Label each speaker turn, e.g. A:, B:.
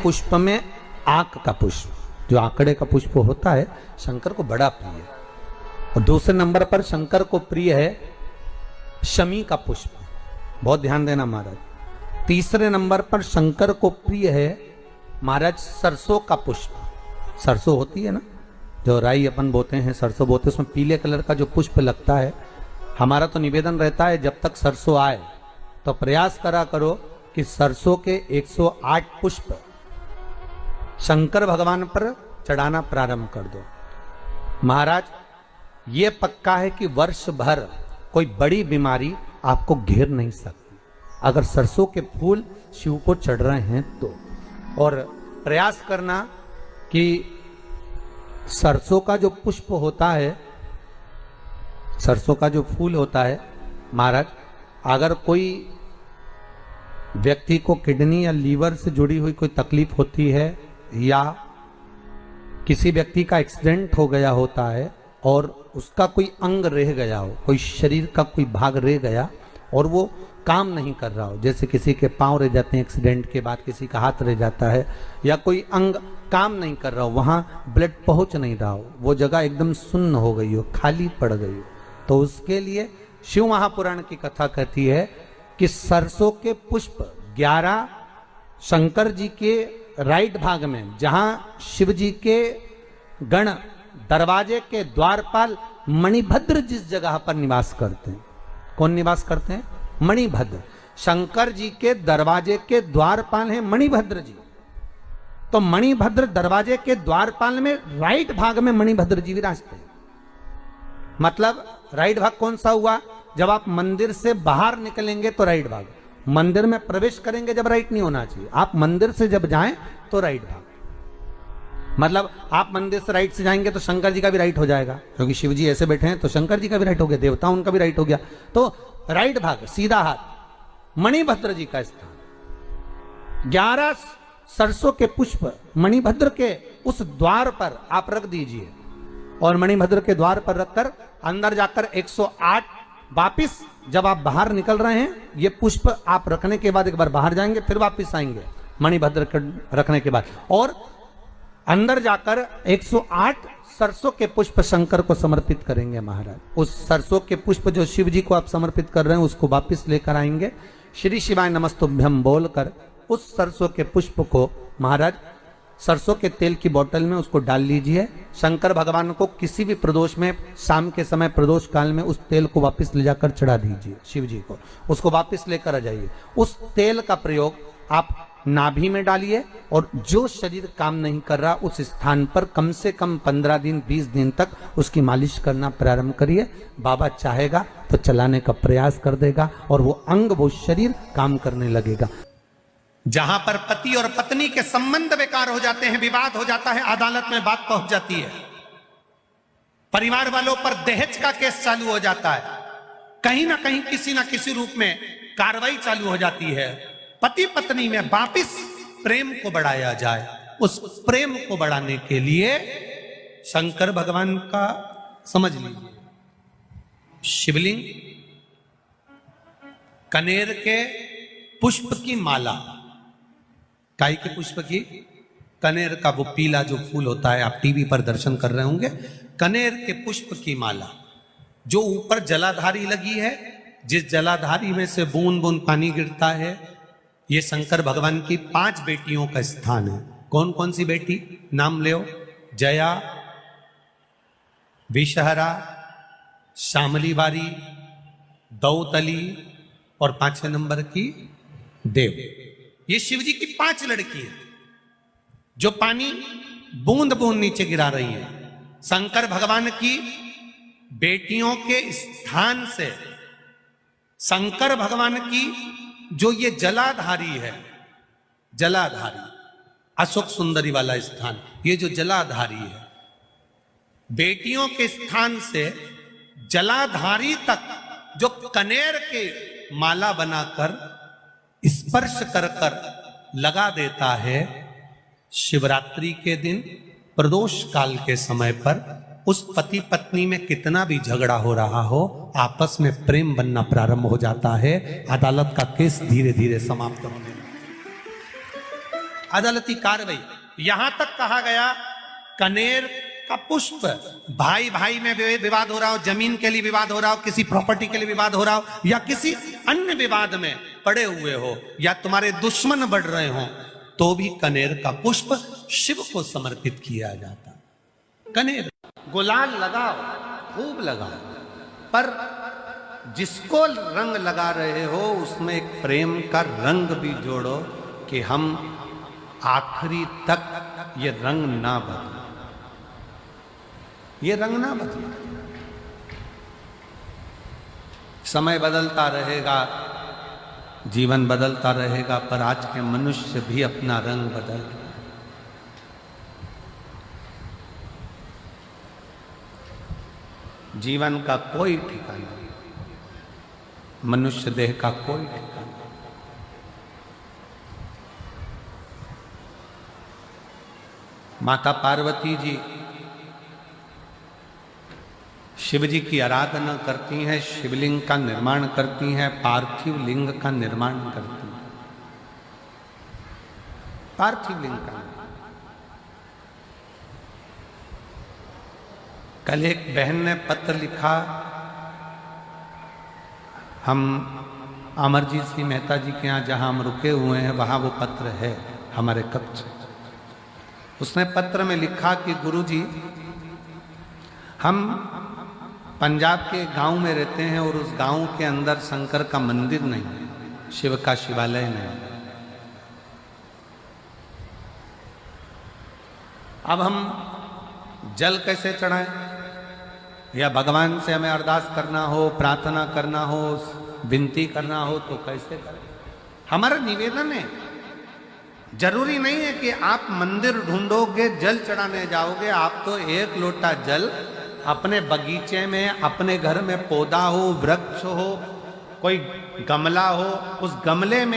A: पुष्प में आक का पुष्प, जो आंकड़े का पुष्प होता है, शंकर को बड़ा प्रिय है। और दूसरे नंबर पर शंकर को प्रिय है शमी का पुष्प, बहुत ध्यान देना महाराज। तीसरे नंबर पर शंकर को प्रिय है महाराज सरसों का पुष्प। सरसों होती है ना, जो राई अपन बोते हैं, सरसों बोते हैं, उसमें पीले कलर का जो पुष्प लगता है। हमारा तो निवेदन रहता है जब तक सरसों आए तो प्रयास करा करो कि सरसों के 108 पुष्प शंकर भगवान पर चढ़ाना प्रारंभ कर दो। महाराज ये पक्का है कि वर्ष भर कोई बड़ी बीमारी आपको घेर नहीं सकती अगर सरसों के फूल शिव को चढ़ रहे हैं तो। और प्रयास करना कि सरसों का जो पुष्प होता है, सरसों का जो फूल होता है महाराज, अगर कोई व्यक्ति को किडनी या लीवर से जुड़ी हुई कोई तकलीफ होती है या किसी व्यक्ति का एक्सीडेंट हो गया होता है और उसका कोई अंग रह गया हो, कोई शरीर का कोई भाग रह गया और वो काम नहीं कर रहा हो, जैसे किसी के पांव रह जाते हैं एक्सीडेंट के बाद, किसी का हाथ रह जाता है, या कोई अंग काम नहीं कर रहा हो, वहां ब्लड पहुंच नहीं रहा हो, वो जगह एकदम सुन्न हो गई हो, खाली पड़ गई हो, तो उसके लिए शिव महापुराण की कथा कहती है कि सरसों के पुष्प 11 शंकर जी के राइट भाग में, जहां शिव जी के गण दरवाजे के द्वारपाल मणिभद्र जिस जगह पर निवास करते हैं, कौन निवास करते हैं? मणिभद्र। शंकर जी के दरवाजे के द्वारपाल हैं मणिभद्र जी। तो मणिभद्र दरवाजे के द्वारपाल में राइट भाग में मणिभद्र जी विराजते हैं। मतलब राइट भाग कौन सा हुआ? जब आप मंदिर से बाहर निकलेंगे तो राइट भाग, मंदिर में प्रवेश करेंगे जब राइट नहीं होना चाहिए, आप मंदिर से जब जाएं तो राइट भाग। मतलब आप मंदिर से राइट से जाएंगे तो शंकर जी का भी राइट हो जाएगा, क्योंकि शिव जी ऐसे बैठे हैं तो शंकर जी का भी राइट हो गया, देवता उनका भी राइट हो गया, तो राइट भाग सीधा हाथ मणिभद्र जी का स्थान। 11 सरसों के पुष्प मणिभद्र के उस द्वार पर आप रख दीजिए और मणिभद्र के द्वार पर रखकर अंदर जाकर 108 वापिस जब आप बाहर निकल रहे हैं, ये पुष्प आप रखने के बाद एक बार बाहर जाएंगे, फिर वापिस आएंगे मणिभद्र रखने के बाद, और अंदर जाकर 108 सरसों के पुष्प शंकर को समर्पित करेंगे महाराज। उस सरसों के पुष्प जो शिव जी को आप समर्पित कर रहे हैं उसको वापिस लेकर आएंगे, श्री शिवाय नमस्तुभ्यम बोलकर उस सरसों के पुष्प को महाराज सरसों के तेल की बोतल में उसको डाल लीजिए। शंकर भगवान को किसी भी प्रदोष में, शाम के समय प्रदोष काल में उस तेल को वापस ले जाकर चढ़ा दीजिए शिव जी को, उसको वापस लेकर आ जाइए। उस तेल का प्रयोग आप नाभि में डालिए और जो शरीर काम नहीं कर रहा उस स्थान पर कम से कम 15 दिन 20 दिन तक उसकी मालिश करना प्रारंभ करिए। बाबा चाहेगा तो चलाने का प्रयास कर देगा और वो अंग, वो शरीर काम करने लगेगा।
B: जहां पर पति और पत्नी के संबंध बेकार हो जाते हैं, विवाद हो जाता है, अदालत में बात पहुंच जाती है, परिवार वालों पर दहेज का केस चालू हो जाता है, कहीं ना कहीं किसी ना किसी रूप में कार्रवाई चालू हो जाती है, पति पत्नी में वापिस प्रेम को बढ़ाया जाए। उस प्रेम को बढ़ाने के लिए शंकर भगवान का समझ लीजिए शिवलिंग, कनेर के पुष्प की माला, काई के पुष्प की, कनेर का वो पीला जो फूल होता है, आप टीवी पर दर्शन कर रहे होंगे, कनेर के पुष्प की माला जो ऊपर जलाधारी लगी है, जिस जलाधारी में से बूंद बूंद पानी गिरता है, ये शंकर भगवान की 5 बेटियों का स्थान है। कौन कौन सी बेटी? नाम ले, जया, विषहरा, श्यामली बारी, दौतली और 5वें नंबर की देव। ये शिव जी की 5 लड़की है जो पानी बूंद बूंद नीचे गिरा रही है। शंकर भगवान की बेटियों के स्थान से शंकर भगवान की जो ये जलाधारी है, जलाधारी अशोक सुंदरी वाला स्थान, ये जो जलाधारी है, बेटियों के स्थान से जलाधारी तक जो कनेर के माला बनाकर स्पर्श कर कर लगा देता है, शिवरात्रि के दिन प्रदोष काल के समय पर उस पति पत्नी में कितना भी झगड़ा हो रहा हो, आपस में प्रेम बनना प्रारंभ हो जाता है, अदालत का केस धीरे धीरे समाप्त होने लगता है। अदालती कार्रवाई। यहां तक कहा गया कनेर का पुष्प, भाई भाई में विवाद हो रहा हो, जमीन के लिए विवाद हो रहा हो, किसी प्रॉपर्टी के लिए विवाद हो रहा हो, या किसी अन्य विवाद में पड़े हुए हो, या तुम्हारे दुश्मन बढ़ रहे हो, तो भी कनेर का पुष्प शिव को समर्पित किया जाता। कनेर, गुलाल लगाओ, खूब लगाओ, पर जिसको रंग लगा रहे हो उसमें एक प्रेम का रंग भी जोड़ो कि हम आखिरी तक ये रंग ना बदले, ये रंग ना बदले। समय बदलता रहेगा, जीवन बदलता रहेगा, पर आज के मनुष्य भी अपना रंग बदल रहे हैं। जीवन का कोई ठिकाना नहीं, मनुष्य देह का कोई ठिकाना नहीं। माता पार्वती जी शिव जी की आराधना करती हैं, शिवलिंग का निर्माण करती हैं, पार्थिव लिंग का निर्माण करती हैं, पार्थिव लिंग का। कल एक बहन ने पत्र लिखा, हम अमरजीत सिंह मेहता जी के यहाँ जहाँ हम रुके हुए हैं वहाँ वो पत्र है हमारे कक्ष। उसने पत्र में लिखा कि गुरुजी, हम पंजाब के गांव में रहते हैं और उस गांव के अंदर शंकर का मंदिर नहीं है, शिव का शिवालय नहीं। अब हम जल कैसे चढ़ाएं, या भगवान से हमें अरदास करना हो, प्रार्थना करना हो, विनती करना हो तो कैसे करें? हमारा निवेदन है, जरूरी नहीं है कि आप मंदिर ढूंढोगे, जल चढ़ाने जाओगे। आप तो एक लोटा जल अपने बगीचे में, अपने घर में पौधा हो, वृक्ष हो, कोई गमला हो, उस गमले में